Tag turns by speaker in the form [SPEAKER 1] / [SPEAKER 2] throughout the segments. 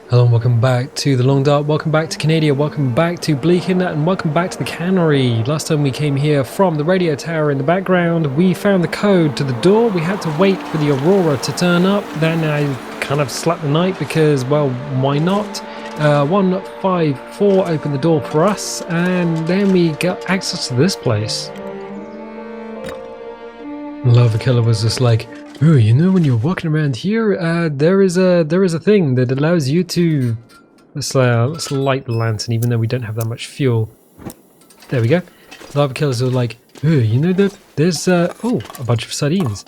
[SPEAKER 1] Hello and welcome back to the Long Dark, welcome back to Canada, welcome back to Bleakin, and welcome back to the Cannery. Last time we came here from the radio tower in the background, we found the code to the door. We had to wait for the Aurora to turn up. Then I kind of slept the night because, well, why not? 154 opened the door for us, and then we got access to this place. Lava Killer was just like, oh, you know, when you're walking around here, there is a thing that allows you to... Let's light the lantern, even though we don't have that much fuel. There we go. Lava Killers are like, oh, you know that there's oh, a bunch of sardines.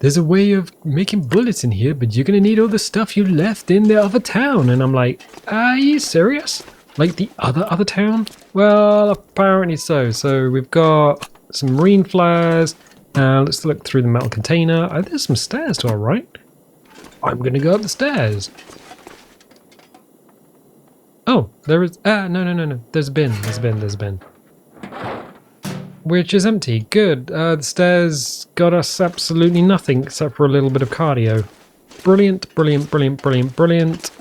[SPEAKER 1] There's a way of making bullets in here, but you're gonna need all the stuff you left in the other town. And I'm like, are you serious? Like the other town? Well, apparently so. So we've got some marine flares. Let's look through the metal container. Oh, there's some stairs to our right. I'm going to go up the stairs. Oh, there is... no. There's a bin. There's a bin. Which is empty. Good. The stairs got us absolutely nothing except for a little bit of cardio. Brilliant.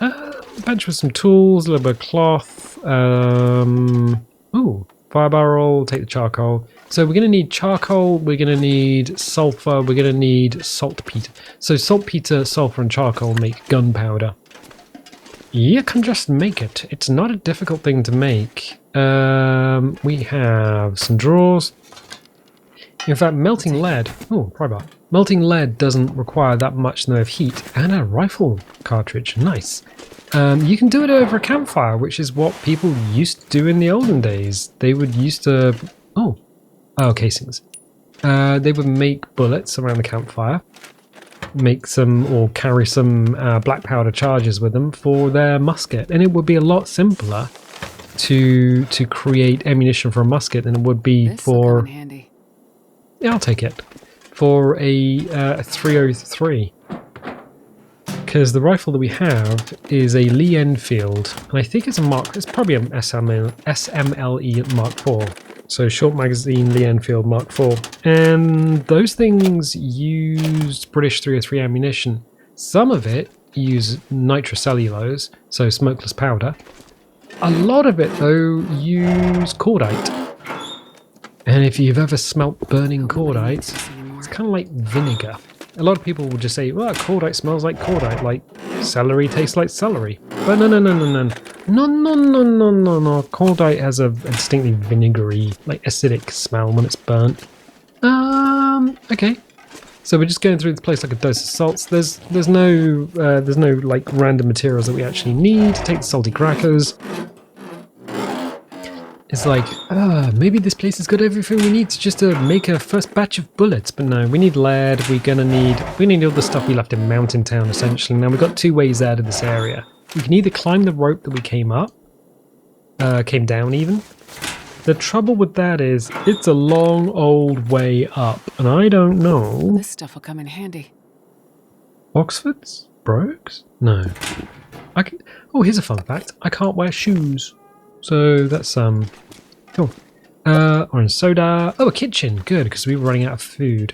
[SPEAKER 1] A bench with some tools, a little bit of cloth. Ooh, fire barrel, take the charcoal. So we're going to need charcoal, we're going to need sulfur, we're going to need saltpeter. So saltpeter, sulfur and charcoal make gunpowder. You can just make it. It's not a difficult thing to make. We have some drawers. In fact, melting lead... Oh, prybar. Melting lead doesn't require that much of heat. And a rifle cartridge. Nice. You can do it over a campfire, which is what people used to do in the olden days. They would used to... Oh, casings. They would make bullets around the campfire, make some or carry some black powder charges with them for their musket, and it would be a lot simpler to create ammunition for a musket than it would be for.
[SPEAKER 2] Come in handy.
[SPEAKER 1] Yeah, I'll take it for a 303. Because the rifle that we have is a Lee Enfield, and I think it's a Mark. It's probably an SMLE Mark IV. So short magazine Lee Enfield Mark IV. And those things use British 303 ammunition. Some of it use nitrocellulose, so smokeless powder. A lot of it, though, use cordite. And if you've ever smelt burning cordite, it's kind of like vinegar. A lot of people will just say, well, cordite smells like cordite, like celery tastes like celery. But no. Cordite has a distinctly vinegary, like acidic smell when it's burnt. Okay. So we're just going through this place like a dose of salts. There's no like random materials that we actually need. Take the salty crackers. It's like, maybe this place has got everything we need to make a first batch of bullets. But no, we need lead. We need all the stuff we left in Mountain Town, essentially. Now, we've got two ways out of this area. We can either climb the rope that we came down even. The trouble with that is, it's a long old way up, and I don't know.
[SPEAKER 2] This stuff will come in handy.
[SPEAKER 1] Oxfords? Brogues? No. Oh, here's a fun fact. I can't wear shoes. So that's cool. Orange soda. Oh, a kitchen. Good, because we were running out of food.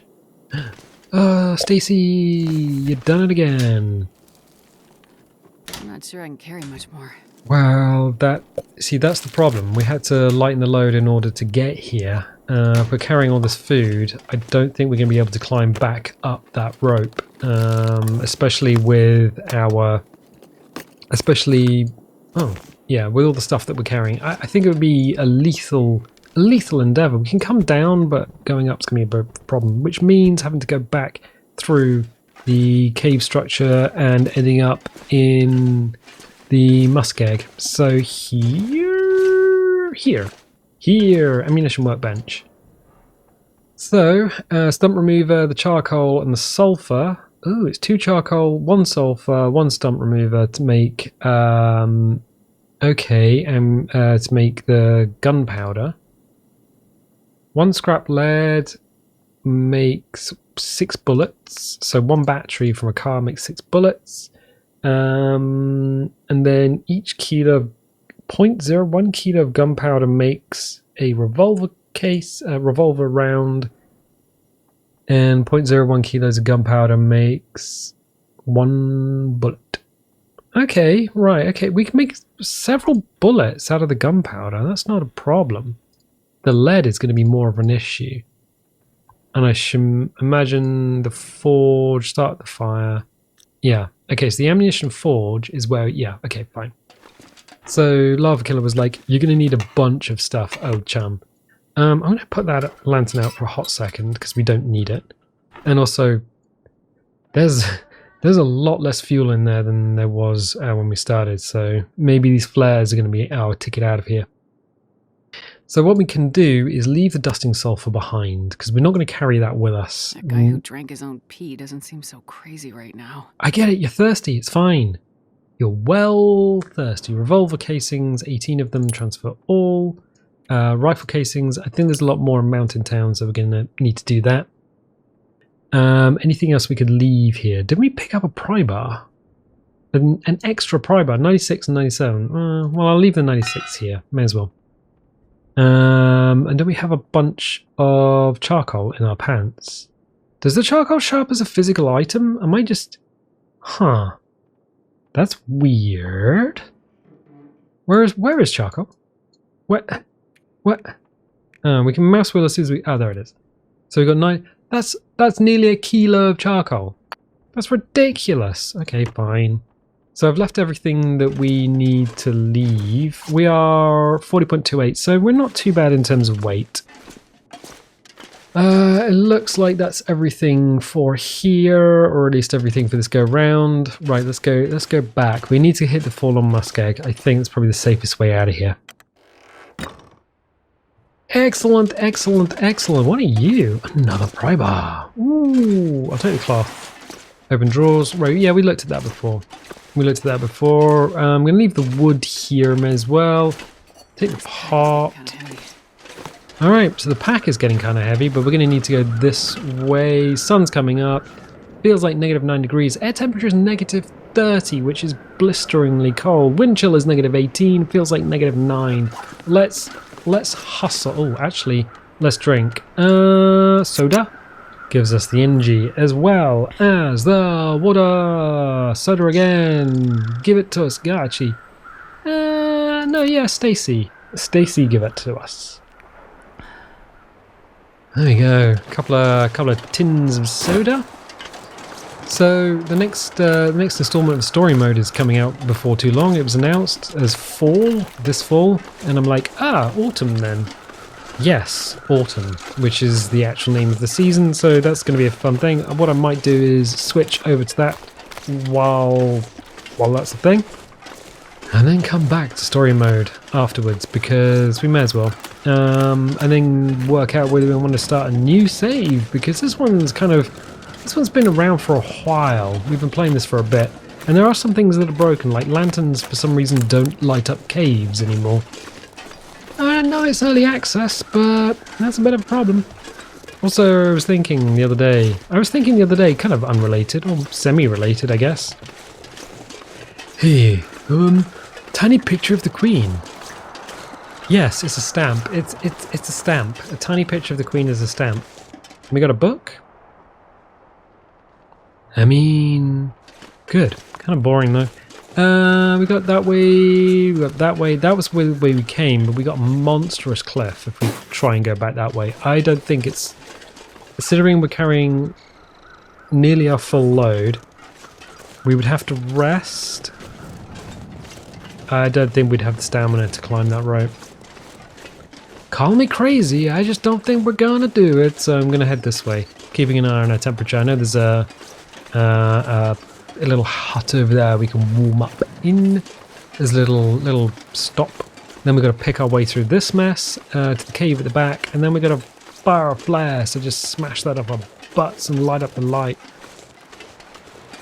[SPEAKER 1] Stacy, you've done it again.
[SPEAKER 2] I'm not sure I can carry much more.
[SPEAKER 1] Well, that's the problem. We had to lighten the load in order to get here. If we're carrying all this food, I don't think we're going to be able to climb back up that rope. Especially with our... Yeah, with all the stuff that we're carrying. I think it would be a lethal endeavor. We can come down, but going up's going to be a problem, which means having to go back through the cave structure and ending up in the muskeg. So here, ammunition workbench. So, stump remover, the charcoal, and the sulfur. Oh, it's 2 charcoal, 1 sulfur, 1 stump remover to make... to make the gunpowder. 1 scrap lead makes 6 bullets. So 1 battery from a car makes 6 bullets. And then each kilo, 0.01 kilo of gunpowder makes a revolver case, a revolver round. And 0.01 kilos of gunpowder makes 1 bullet. Okay, right, okay. We can make several bullets out of the gunpowder. That's not a problem. The lead is going to be more of an issue. And I should imagine the forge, start the fire. Yeah, okay, so the ammunition forge is where, yeah, okay, fine. So Lava Killer was like, you're going to need a bunch of stuff, oh chum. I'm going to put that lantern out for a hot second because we don't need it. And also, there's a lot less fuel in there than there was when we started, so maybe these flares are going to be our ticket out of here. So what we can do is leave the dusting sulfur behind, because we're not going to carry that with us.
[SPEAKER 2] That guy who drank his own pee doesn't seem so crazy right now.
[SPEAKER 1] I get it, you're thirsty, it's fine. You're well thirsty. Revolver casings, 18 of them, transfer all. Rifle casings, I think there's a lot more in Mountain Town, so we're going to need to do that. Anything else we could leave here? Didn't we pick up a pry bar? An extra pry bar, 96 and 97. Well, I'll leave the 96 here, may as well. And do we have a bunch of charcoal in our pants? Does the charcoal show up as a physical item? Am I just... Huh. That's weird. Where is charcoal? What? We can mouse wheel as soon as we... Oh, there it is. So we got 9... That's nearly a kilo of charcoal. That's ridiculous. Okay, fine. So I've left everything that we need to leave. We are 40.28, so we're not too bad in terms of weight. It looks like that's everything for here, or at least everything for this go round. Right, let's go back. We need to hit the fallen muskeg. I think it's probably the safest way out of here. Excellent, excellent, excellent. What are you? Another pry bar. Ooh, I'll take the cloth. Open drawers. Right, yeah, we looked at that before. I'm going to leave the wood here as well. Take the pot. Alright, so the pack is getting kind of heavy, but we're going to need to go this way. Sun's coming up. Feels like -9 degrees. Air temperature is -30, which is blisteringly cold. Wind chill is -18. Feels like -9. Let's hustle. Oh, actually, let's drink. Soda gives us the energy as well as the water. Soda again. Give it to us, Gachi. No, yeah, Stacy. Stacy, give it to us. There we go. Couple of tins of soda. So the next installment of story mode is coming out before too long. It was announced as this fall, and I'm like, autumn then. Yes, autumn, which is the actual name of the season, so that's going to be a fun thing. What I might do is switch over to that while that's the thing, and then come back to story mode afterwards, because we may as well. And then work out whether we want to start a new save, because this one's been around for a while. We've been playing this for a bit, and there are some things that are broken, like lanterns for some reason don't light up caves anymore. I know it's early access, but that's a bit of a problem. Also, I was thinking the other day, kind of unrelated, or semi-related, I guess. Hey, tiny picture of the Queen. Yes, it's a stamp. It's a stamp. A tiny picture of the Queen is a stamp. We got a book? I mean, good. Kind of boring though. We got that way, That was the way we came, but we got a monstrous cliff if we try and go back that way. I don't think it's... Considering we're carrying nearly our full load, we would have to rest. I don't think we'd have the stamina to climb that rope. Call me crazy, I just don't think we're gonna do it, so I'm gonna head this way, keeping an eye on our temperature. I know there's a little hut over there we can warm up in. There's a little stop. Then we've got to pick our way through this mess to the cave at the back, and then we've got to fire a flare, so just smash that up our butts and light up the light.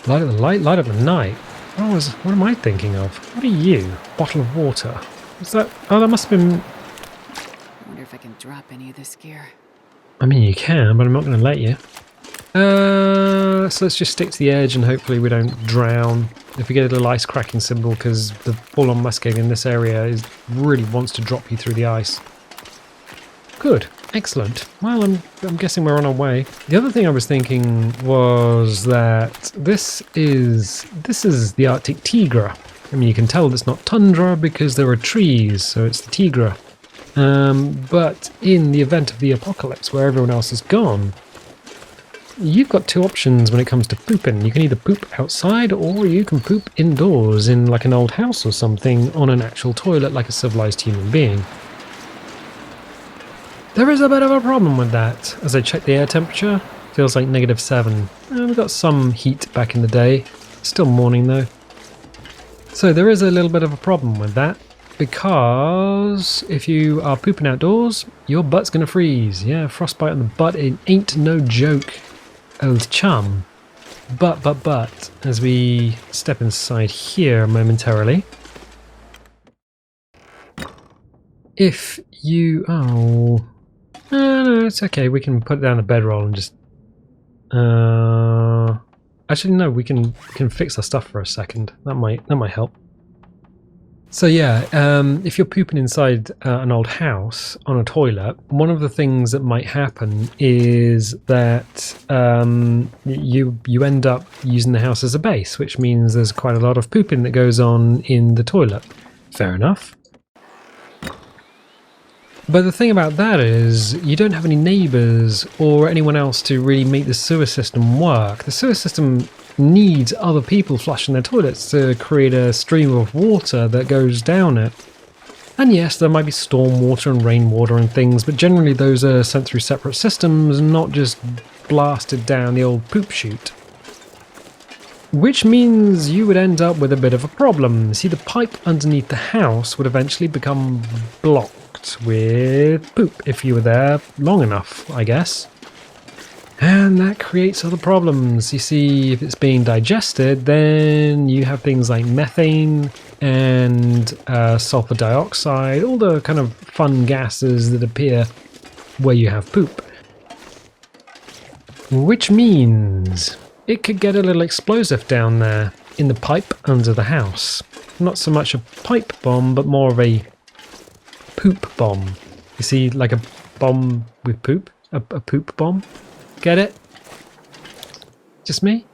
[SPEAKER 1] Light up the light? Light up the night? What am I thinking of? What are you? Bottle of water. What's that? Oh, that must have been...
[SPEAKER 2] I wonder if I can drop any of this gear.
[SPEAKER 1] I mean, you can, but I'm not going to let you. So let's just stick to the edge and hopefully we don't drown. If we get a little ice cracking symbol, because the fallen muskeg in this area really wants to drop you through the ice. Good, excellent. Well, I'm guessing we're on our way. The other thing I was thinking was that this is the Arctic Tigre. I mean, you can tell it's not tundra because there are trees, so it's the Tigra. But in the event of the apocalypse where everyone else is gone, you've got two options when it comes to pooping. You can either poop outside or you can poop indoors in like an old house or something on an actual toilet like a civilized human being. There is a bit of a problem with that. As I check the air temperature, feels like -7. We've got some heat back in the day. Still morning though. So there is a little bit of a problem with that. Because if you are pooping outdoors, your butt's going to freeze. Yeah, frostbite on the butt, it ain't no joke, old chum. But, as we step inside here momentarily, if you... Oh... No, it's okay. We can put down the bedroll and just... Actually, no, we can fix our stuff for a second. That might help. So yeah, if you're pooping inside an old house on a toilet, one of the things that might happen is that you end up using the house as a base, which means there's quite a lot of pooping that goes on in the toilet. Fair enough. But the thing about that is you don't have any neighbours or anyone else to really make the sewer system work. The sewer system needs other people flushing their toilets to create a stream of water that goes down it. And yes, there might be storm water and rainwater and things, but generally those are sent through separate systems, not just blasted down the old poop chute. Which means you would end up with a bit of a problem. See, the pipe underneath the house would eventually become blocked with poop if you were there long enough, I guess. And that creates other problems. You see, if it's being digested, then you have things like methane and sulfur dioxide, all the kind of fun gases that appear where you have poop. Which means it could get a little explosive down there in the pipe under the house. Not so much a pipe bomb, but more of a poop bomb. You see, like a bomb with poop? A poop bomb? Get it? Just me?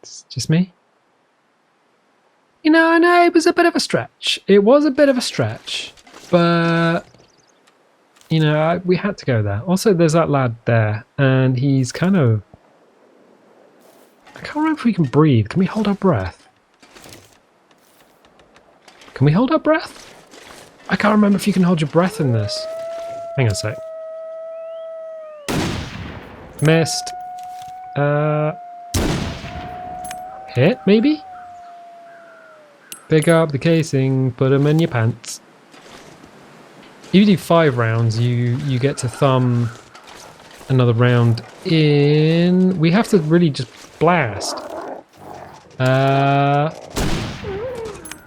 [SPEAKER 1] It's just me? You know, I know it was a bit of a stretch. It was a bit of a stretch. But, you know, we had to go there. Also, there's that lad there. And he's kind of... I can't remember if we can breathe. Can we hold our breath? Can we hold our breath? I can't remember if you can hold your breath in this. Hang on a sec. Missed. Hit, maybe? Pick up the casing, put them in your pants. If you do 5 rounds, you get to thumb another round in. We have to really just blast.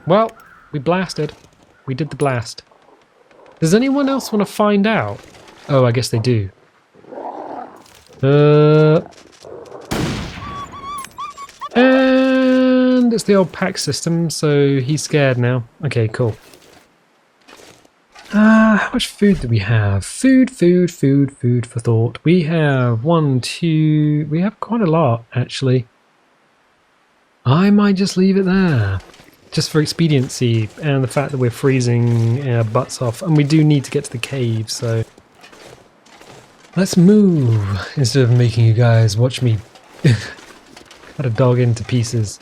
[SPEAKER 1] Well, we blasted. We did the blast. Does anyone else want to find out? Oh, I guess they do. And it's the old pack system, so he's scared now. Okay, cool. How much food do we have? Food for thought. We have 1, 2... We have quite a lot, actually. I might just leave it there. Just for expediency and the fact that we're freezing our butts off. And we do need to get to the cave, so... Let's move, instead of making you guys watch me cut a dog into pieces.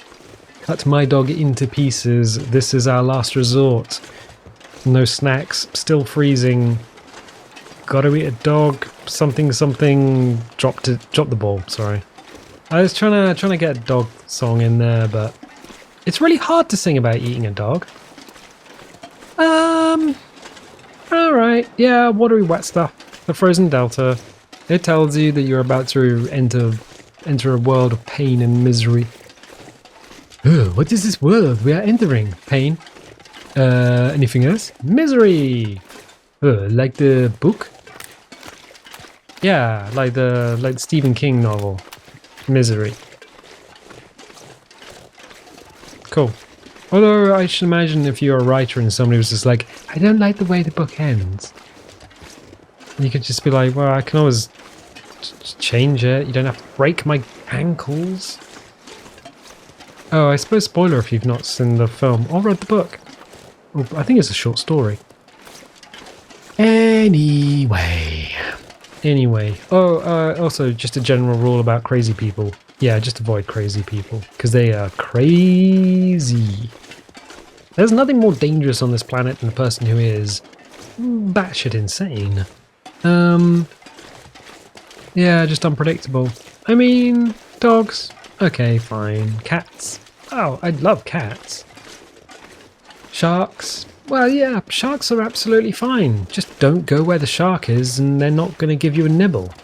[SPEAKER 1] Cut my dog into pieces. This is our last resort. No snacks, still freezing. Gotta eat a dog. Something. Drop the ball. Sorry. I was trying to get a dog song in there, but it's really hard to sing about eating a dog. All right. Yeah, watery wet stuff. The frozen delta. It tells you that you're about to enter a world of pain and misery. Oh, what is this world we are entering? Pain. Anything else? Misery. Like the book? Yeah, like the Stephen King novel. Misery. Cool. Although I should imagine if you're a writer and somebody was just like, I don't like the way the book ends. You could just be like, well, I can always change it. You don't have to break my ankles. Oh, I suppose spoiler if you've not seen the film or read the book. Oh, I think it's a short story. Anyway. Also just a general rule about crazy people. Yeah, just avoid crazy people because they are crazy. There's nothing more dangerous on this planet than a person who is batshit insane. Yeah, just unpredictable. I mean, dogs. Okay, fine. Cats. Oh, I love cats. Sharks. Well, yeah, sharks are absolutely fine. Just don't go where the shark is and they're not going to give you a nibble.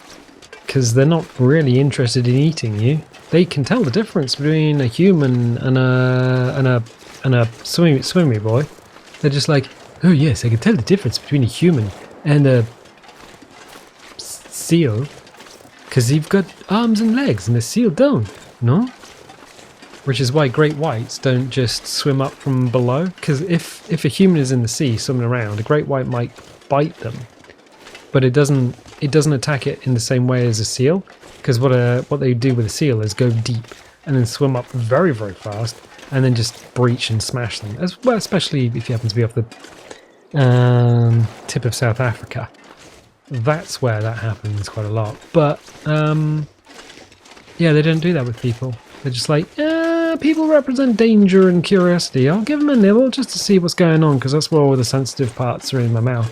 [SPEAKER 1] Because they're not really interested in eating you. They can tell the difference between a human and a swimmy boy. They're just like, oh yes, I can tell the difference between a human and a seal. Because you've got arms and legs and the seal don't, no? Which is why great whites don't just swim up from below. Because if a human is in the sea swimming around, a great white might bite them. But it doesn't attack it in the same way as a seal. Because what they do with a seal is go deep and then swim up very, very fast and then just breach and smash them. As well, especially if you happen to be off the tip of South Africa. That's where that happens quite a lot. But yeah, they don't do that with people. They're just like, people represent danger and curiosity. I'll give them a nibble just to see what's going on, because that's where all the sensitive parts are in my mouth.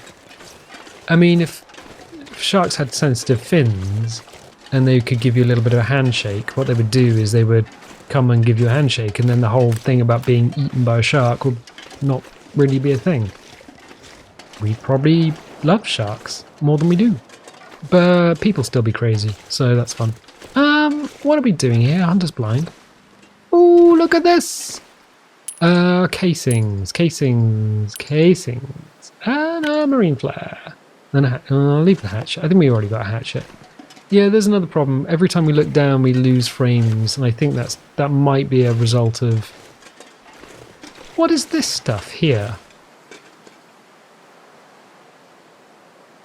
[SPEAKER 1] I mean, if sharks had sensitive fins and they could give you a little bit of a handshake, what they would do is they would come and give you a handshake, and then the whole thing about being eaten by a shark would not really be a thing. We'd probably love sharks more than we do. But people still be crazy, so that's fun. What are we doing here? Hunter's blind. Ooh, look at this! Casings. And a marine flare. Then I'll leave the hatch. I think we already got a hatchet. Yeah, there's another problem. Every time we look down, we lose frames, and I think that might be a result of... What is this stuff here?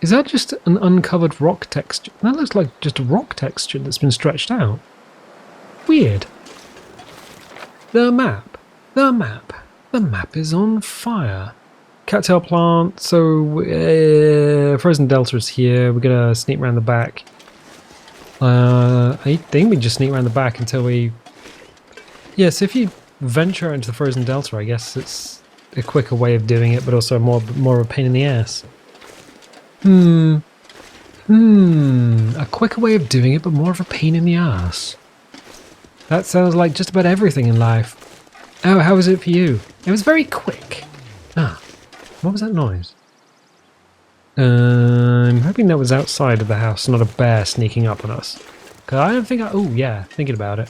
[SPEAKER 1] Is that just an uncovered rock texture? That looks like just a rock texture that's been stretched out. Weird. The map is on fire. Cattail plant, so frozen delta is here. We're gonna sneak around the back. I think we just sneak around the back until we... Yeah, so if you venture into the frozen delta, I guess it's a quicker way of doing it, but also more of a pain in the ass. A quicker way of doing it, but more of a pain in the ass. That sounds like just about everything in life. Oh, how was it for you? It was very quick. Ah, what was that noise? I'm hoping that was outside of the house, not a bear sneaking up on us. Cause I don't think oh yeah, thinking about it.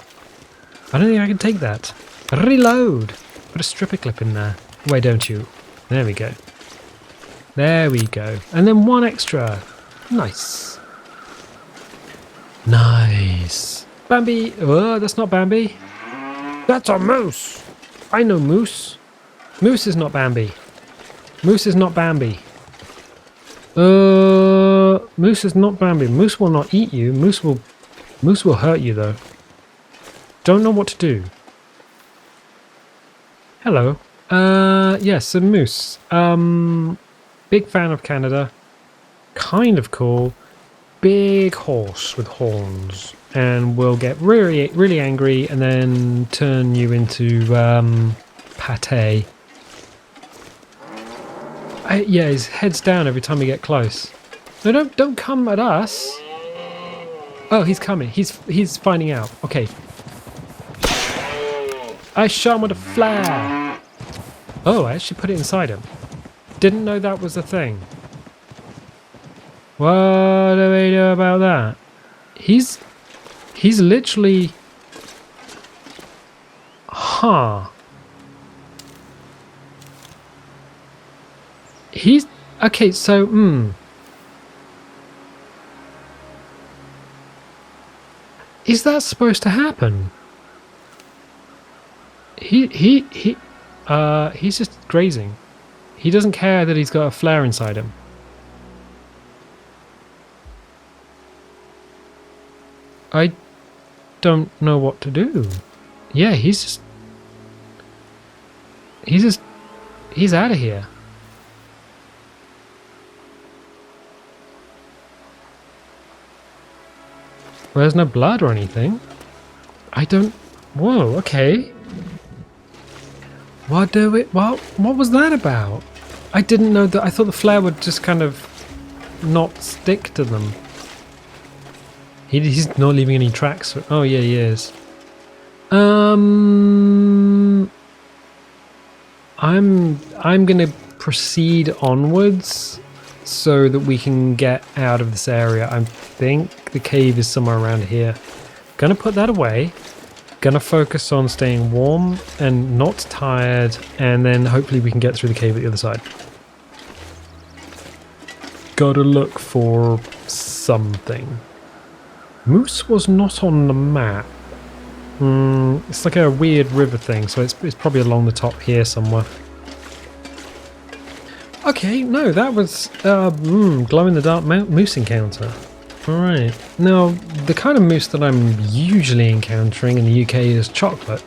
[SPEAKER 1] I don't think I can take that. Reload! Put a stripper clip in there. Why don't you? There we go. There we go. And then one extra. Nice. Nice. Bambi. Oh, that's not Bambi. That's a moose. I know moose. Moose is not Bambi. Moose is not Bambi. Moose is not Bambi. Moose will not eat you. Moose will hurt you though. Don't know what to do. Hello. Yes, a moose. Big fan of Canada. Kind of cool. Big horse with horns. And will get really, really angry and then turn you into pate. Yeah, his head's down every time we get close. No, don't come at us. Oh, he's coming. He's finding out. Okay. I shot him with a flare. Oh, I actually put it inside him. Didn't know that was a thing. What do we do about that? He's literally... Huh. He's... Okay, so, Is that supposed to happen? He's just grazing. He doesn't care that he's got a flare inside him. I don't know what to do. Yeah, he's just He's out of here. Well, there's no blood or anything. Whoa, okay. What was that about? I didn't know that. I thought the flare would just kind of not stick to them. He's not leaving any tracks. Oh yeah, he is. I'm gonna proceed onwards so that we can get out of this area. I think the cave is somewhere around here. Gonna put that away. Gonna focus on staying warm and not tired, and then hopefully we can get through the cave at the other side. Gotta look for something. Moose was not on the map. It's like a weird river thing, so it's probably along the top here somewhere. Okay, no, that was glow-in-the-dark moose encounter. Alright, now the kind of moose that I'm usually encountering in the UK is chocolate.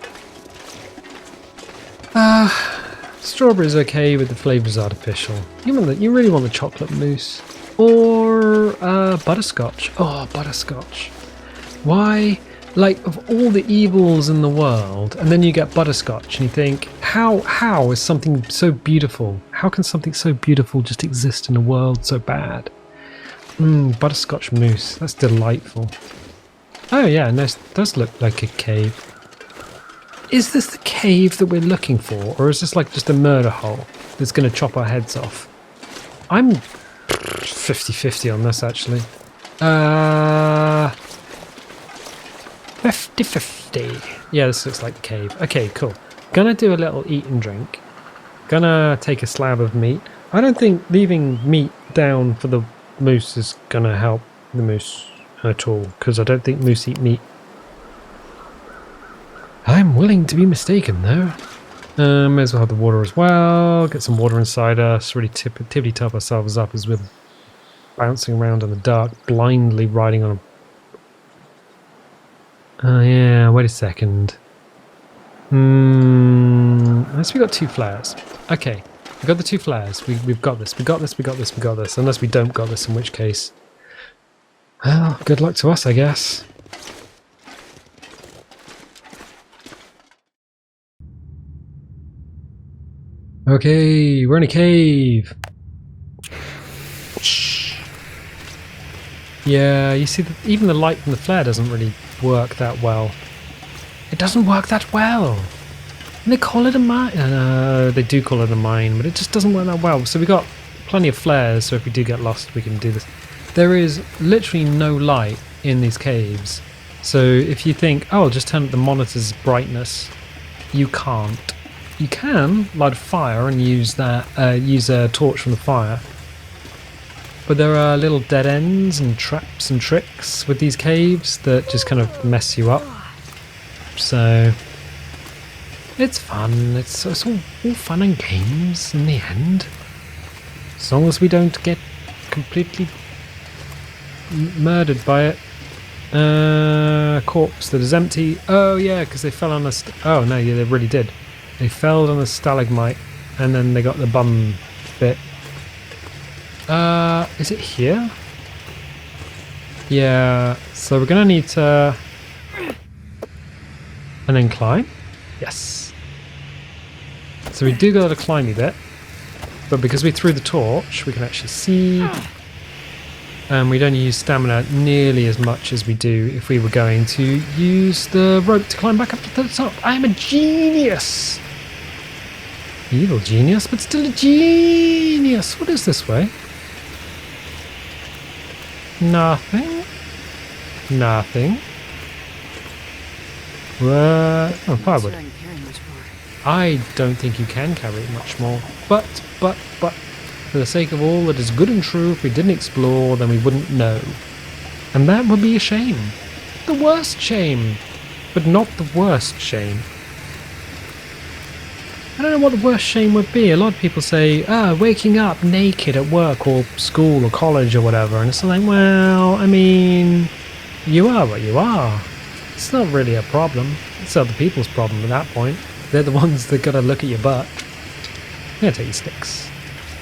[SPEAKER 1] Strawberry's okay, but the flavor's artificial. You really want the chocolate mousse. Or butterscotch. Oh, butterscotch. Why? Like, of all the evils in the world, and then you get butterscotch and you think, how is something so beautiful? How can something so beautiful just exist in a world so bad? Butterscotch mousse. That's delightful. Oh yeah, and this does look like a cave. Is this the cave that we're looking for, or is this like just a murder hole that's going to chop our heads off? I'm 50-50 on this, actually. 50-50. Yeah, this looks like the cave. Okay, cool. Gonna do a little eat and drink. Gonna take a slab of meat. I don't think leaving meat down for the moose is gonna help the moose at all, because I don't think moose eat meat. I'm willing to be mistaken, though. May as well have the water as well. Get some water inside us. Really tippy-top ourselves up as we're bouncing around in the dark, blindly riding on a... Oh yeah, wait a second. Unless we got 2 flares. Okay, we got the 2 flares. We've got this. We got this. Unless we don't got this, in which case... Well, good luck to us, I guess. Okay, we're in a cave. Yeah, you see, even the light from the flare doesn't really work that well. It doesn't work that well. And they call it a mine. No, they do call it a mine, but it just doesn't work that well. So we got plenty of flares, so if we do get lost, we can do this. There is literally no light in these caves. So if you think, oh, I'll just turn up the monitor's brightness, you can't. You can light a fire and use a torch from the fire. But there are little dead ends and traps and tricks with these caves that just kind of mess you up. So it's fun. It's all fun and games in the end. As long as we don't get completely murdered by it. Corpse that is empty. Oh yeah, because they fell on a... oh no, yeah, they really did. They fell on a stalagmite, and then they got the bum bit. Is it here? Yeah, so we're gonna need to... and then climb? Yes. So we do got a climby bit, but because we threw the torch, we can actually see. And we don't use stamina nearly as much as we do if we were going to use the rope to climb back up to the top. I am a genius! Evil genius, but still a genius! What is this way? Nothing. Nothing. Oh, firewood. I don't think you can carry it much more. But, for the sake of all that is good and true, if we didn't explore, then we wouldn't know. And that would be a shame. The worst shame. But not the worst shame. I don't know what the worst shame would be. A lot of people say, waking up naked at work or school or college or whatever. And it's like, well, I mean, you are what you are. It's not really a problem. It's other people's problem at that point. They're the ones that gotta look at your butt. I'm gonna take the sticks.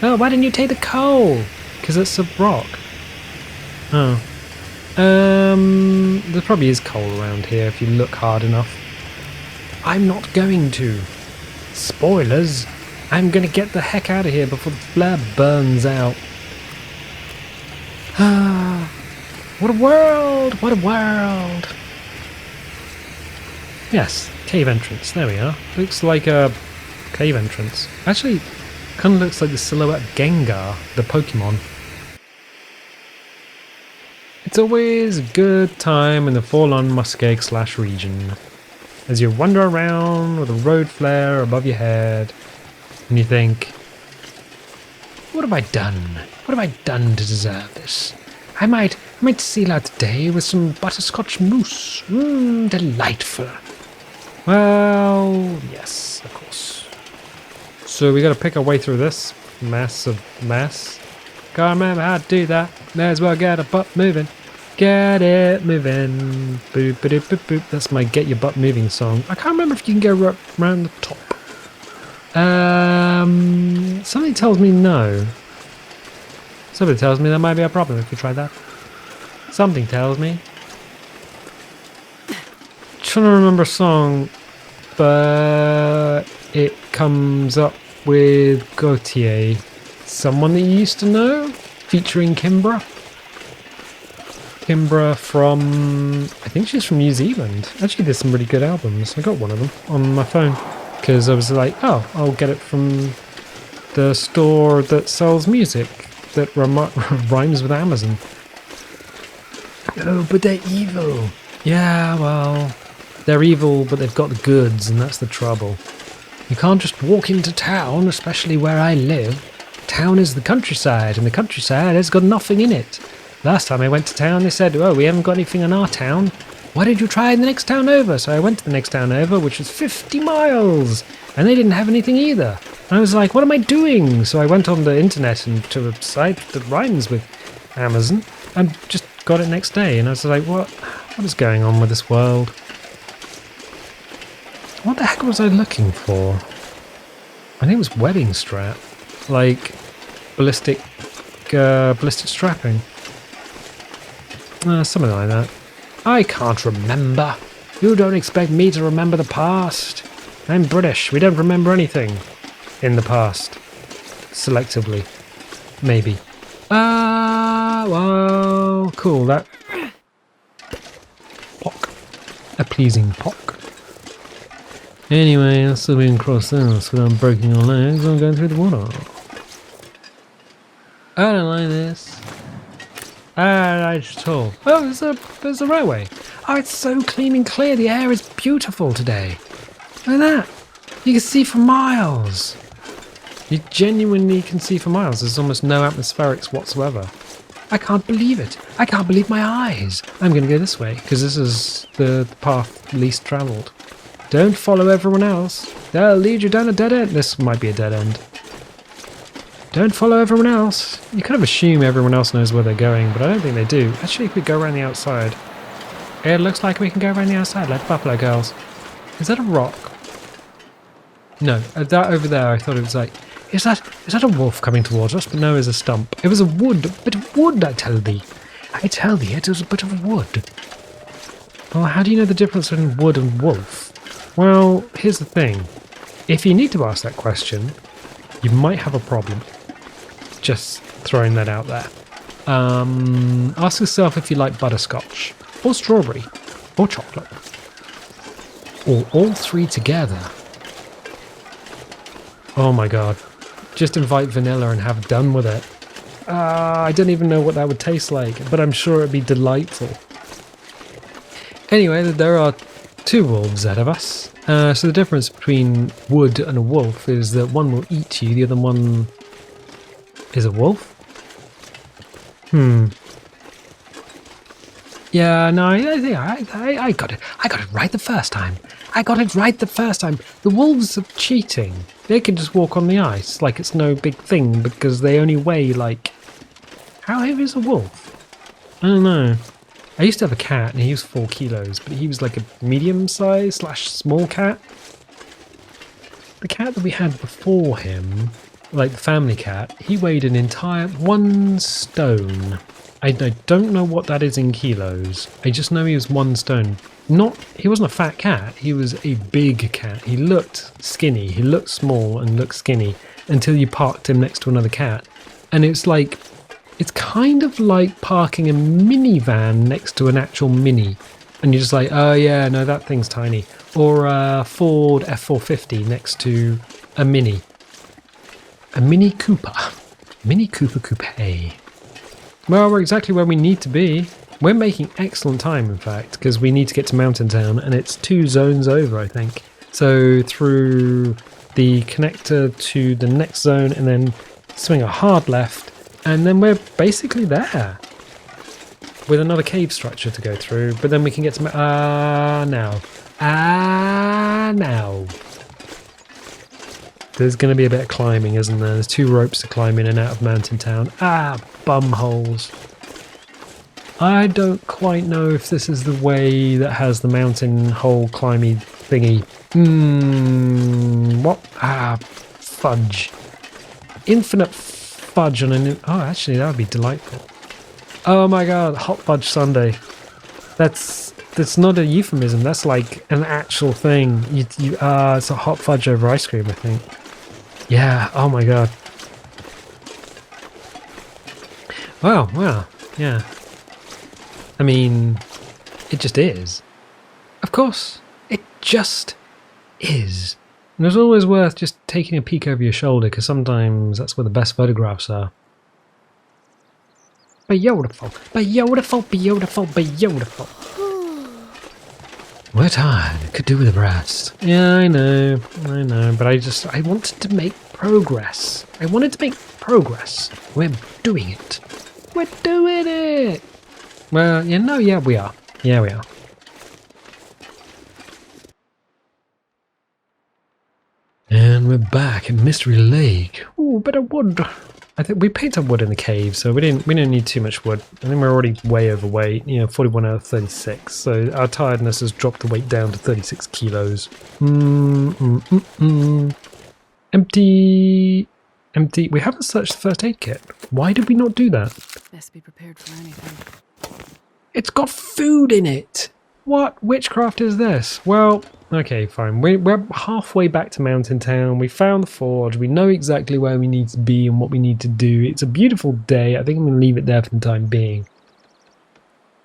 [SPEAKER 1] Oh, why didn't you take the coal? Because it's a rock. Oh. There probably is coal around here if you look hard enough. I'm not going to. Spoilers. I'm gonna get the heck out of here before the flare burns out. Ah, what a world! What a world! Yes, cave entrance. There we are. Looks like a cave entrance. Actually, kind of looks like the silhouette of Gengar, the Pokemon. It's always a good time in the Forlorn Muskeg / region. As you wander around with a road flare above your head, and you think, what have I done? What have I done to deserve this? I might seal out the day with some butterscotch mousse. Delightful. Well, yes, of course. So we got to pick our way through this mess of mess. Can't remember how to do that. May as well get a butt moving. Get it moving. Boop, boop, boop, boop. That's my Get Your Butt Moving song. I can't remember if you can go around the top. Something tells me no. Something tells me there might be a problem if we try that. Something tells me. Trying to remember a song, but it comes up with Gautier. Someone that you used to know? Featuring Kimbra. Kimbra from... I think she's from New Zealand. Actually, there's some really good albums. I got one of them on my phone. Because I was like, oh, I'll get it from the store that sells music that rhymes with Amazon. Oh, but they're evil. Yeah, well, they're evil, but they've got the goods, and that's the trouble. You can't just walk into town, especially where I live. Town is the countryside, and the countryside has got nothing in it. Last time I went to town, they said, oh, we haven't got anything in our town. Why did you try the next town over? So I went to the next town over, which was 50 miles, and they didn't have anything either. And I was like, what am I doing? So I went on the internet and to a site that rhymes with Amazon, and just got it next day. And I was like, what is going on with this world? What the heck was I looking for? I think it was webbing strap, like ballistic strapping, something like that. I can't remember. You don't expect me to remember the past. I'm British. We don't remember anything in the past. Selectively. Maybe. Well, cool. That pock. A pleasing pock. Anyway, let's see if we can cross this without breaking your legs or going through the water. I don't like this. I don't like it at all. Oh, there's a railway. Oh, it's so clean and clear. The air is beautiful today. Look at that. You can see for miles. You genuinely can see for miles. There's almost no atmospherics whatsoever. I can't believe it. I can't believe my eyes. I'm going to go this way because this is the path least travelled. Don't follow everyone else. They'll lead you down a dead end. This might be a dead end. Don't follow everyone else. You kind of assume everyone else knows where they're going, but I don't think they do. Actually, if we go around the outside. It looks like we can go around the outside like Buffalo Girls. Is that a rock? No, that over there, I thought it was like, is that a wolf coming towards us? But no, it's a stump. It was a bit of wood, I tell thee. I tell thee, it was a bit of wood. Well, how do you know the difference between wood and wolf? Well, here's the thing. If you need to ask that question, you might have a problem. Just throwing that out there. Ask yourself if you like butterscotch, or strawberry, or chocolate, or all three together. Oh my god. Just invite vanilla and have done with it. I don't even know what that would taste like, but I'm sure it'd be delightful. Anyway, there are two wolves ahead of us. So the difference between wood and a wolf is that one will eat you, the other one is a wolf? Yeah, no, I think I got it. I got it right the first time. The wolves are cheating. They can just walk on the ice like it's no big thing because they only weigh like... How heavy is a wolf? I don't know. I used to have a cat and he was 4 kilos, but he was like a medium-sized / small cat. The cat that we had before him like the family cat, he weighed an entire 1 stone. I don't know what that is in kilos. I just know he was 1 stone. He wasn't a fat cat. He was a big cat. He looked skinny. He looked small and looked skinny until you parked him next to another cat. And it's like, it's kind of like parking a minivan next to an actual Mini. And you're just like, oh yeah, no, that thing's tiny. Or a Ford F450 next to a Mini. A Mini Cooper. Mini Cooper Coupe. Well, we're exactly where we need to be. We're making excellent time, in fact, because we need to get to Mountain Town, and it's 2 zones over, I think. So through the connector to the next zone, and then swing a hard left, and then we're basically there. With another cave structure to go through, but then we can get to... now. Now. There's going to be a bit of climbing, isn't there? There's 2 ropes to climb in and out of Mountain Town. Bum holes. I don't quite know if this is the way that has the mountain hole climby thingy. What? Fudge. Infinite fudge on a new... Oh, actually, that would be delightful. Oh my god, hot fudge sundae. That's not a euphemism. That's like an actual thing. It's a hot fudge over ice cream, I think. Yeah, oh my god. Wow, yeah. I mean, it just is. Of course, it just is. And it's always worth just taking a peek over your shoulder, because sometimes that's where the best photographs are. Beautiful, beautiful, beautiful, beautiful. We're tired. Could do with a rest. Yeah, I know. But I wanted to make progress. I wanted to make progress. We're doing it. We're doing it. Well, yeah, we are. Yeah, we are. And we're back at Mystery Lake. Ooh, bit of wood. I think we picked up wood in the cave, so we didn't need too much wood. I think we're already way overweight, 41 out of 36. So our tiredness has dropped the weight down to 36 kilos. Empty. We haven't searched the first aid kit. Why did we not do that?
[SPEAKER 2] Best be prepared for anything.
[SPEAKER 1] It's got food in it. What witchcraft is this? Well, okay, fine. We're halfway back to Mountain Town. We found the forge. We know exactly where we need to be and what we need to do. It's a beautiful day. I think I'm going to leave it there for the time being.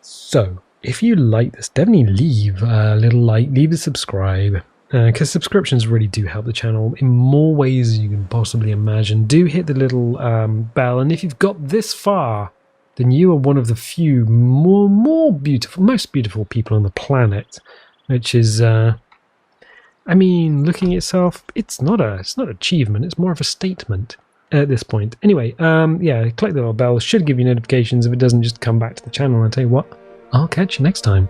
[SPEAKER 1] So, if you like this, definitely leave a little like, leave a subscribe. Because subscriptions really do help the channel in more ways than you can possibly imagine. Do hit the little bell. And if you've got this far, then you are one of the few most beautiful people on the planet, which is, I mean, looking at itself, it's not an achievement, it's more of a statement at this point. Anyway, yeah, click the little bell, should give you notifications. If it doesn't, just come back to the channel, and I'll tell you what, I'll catch you next time.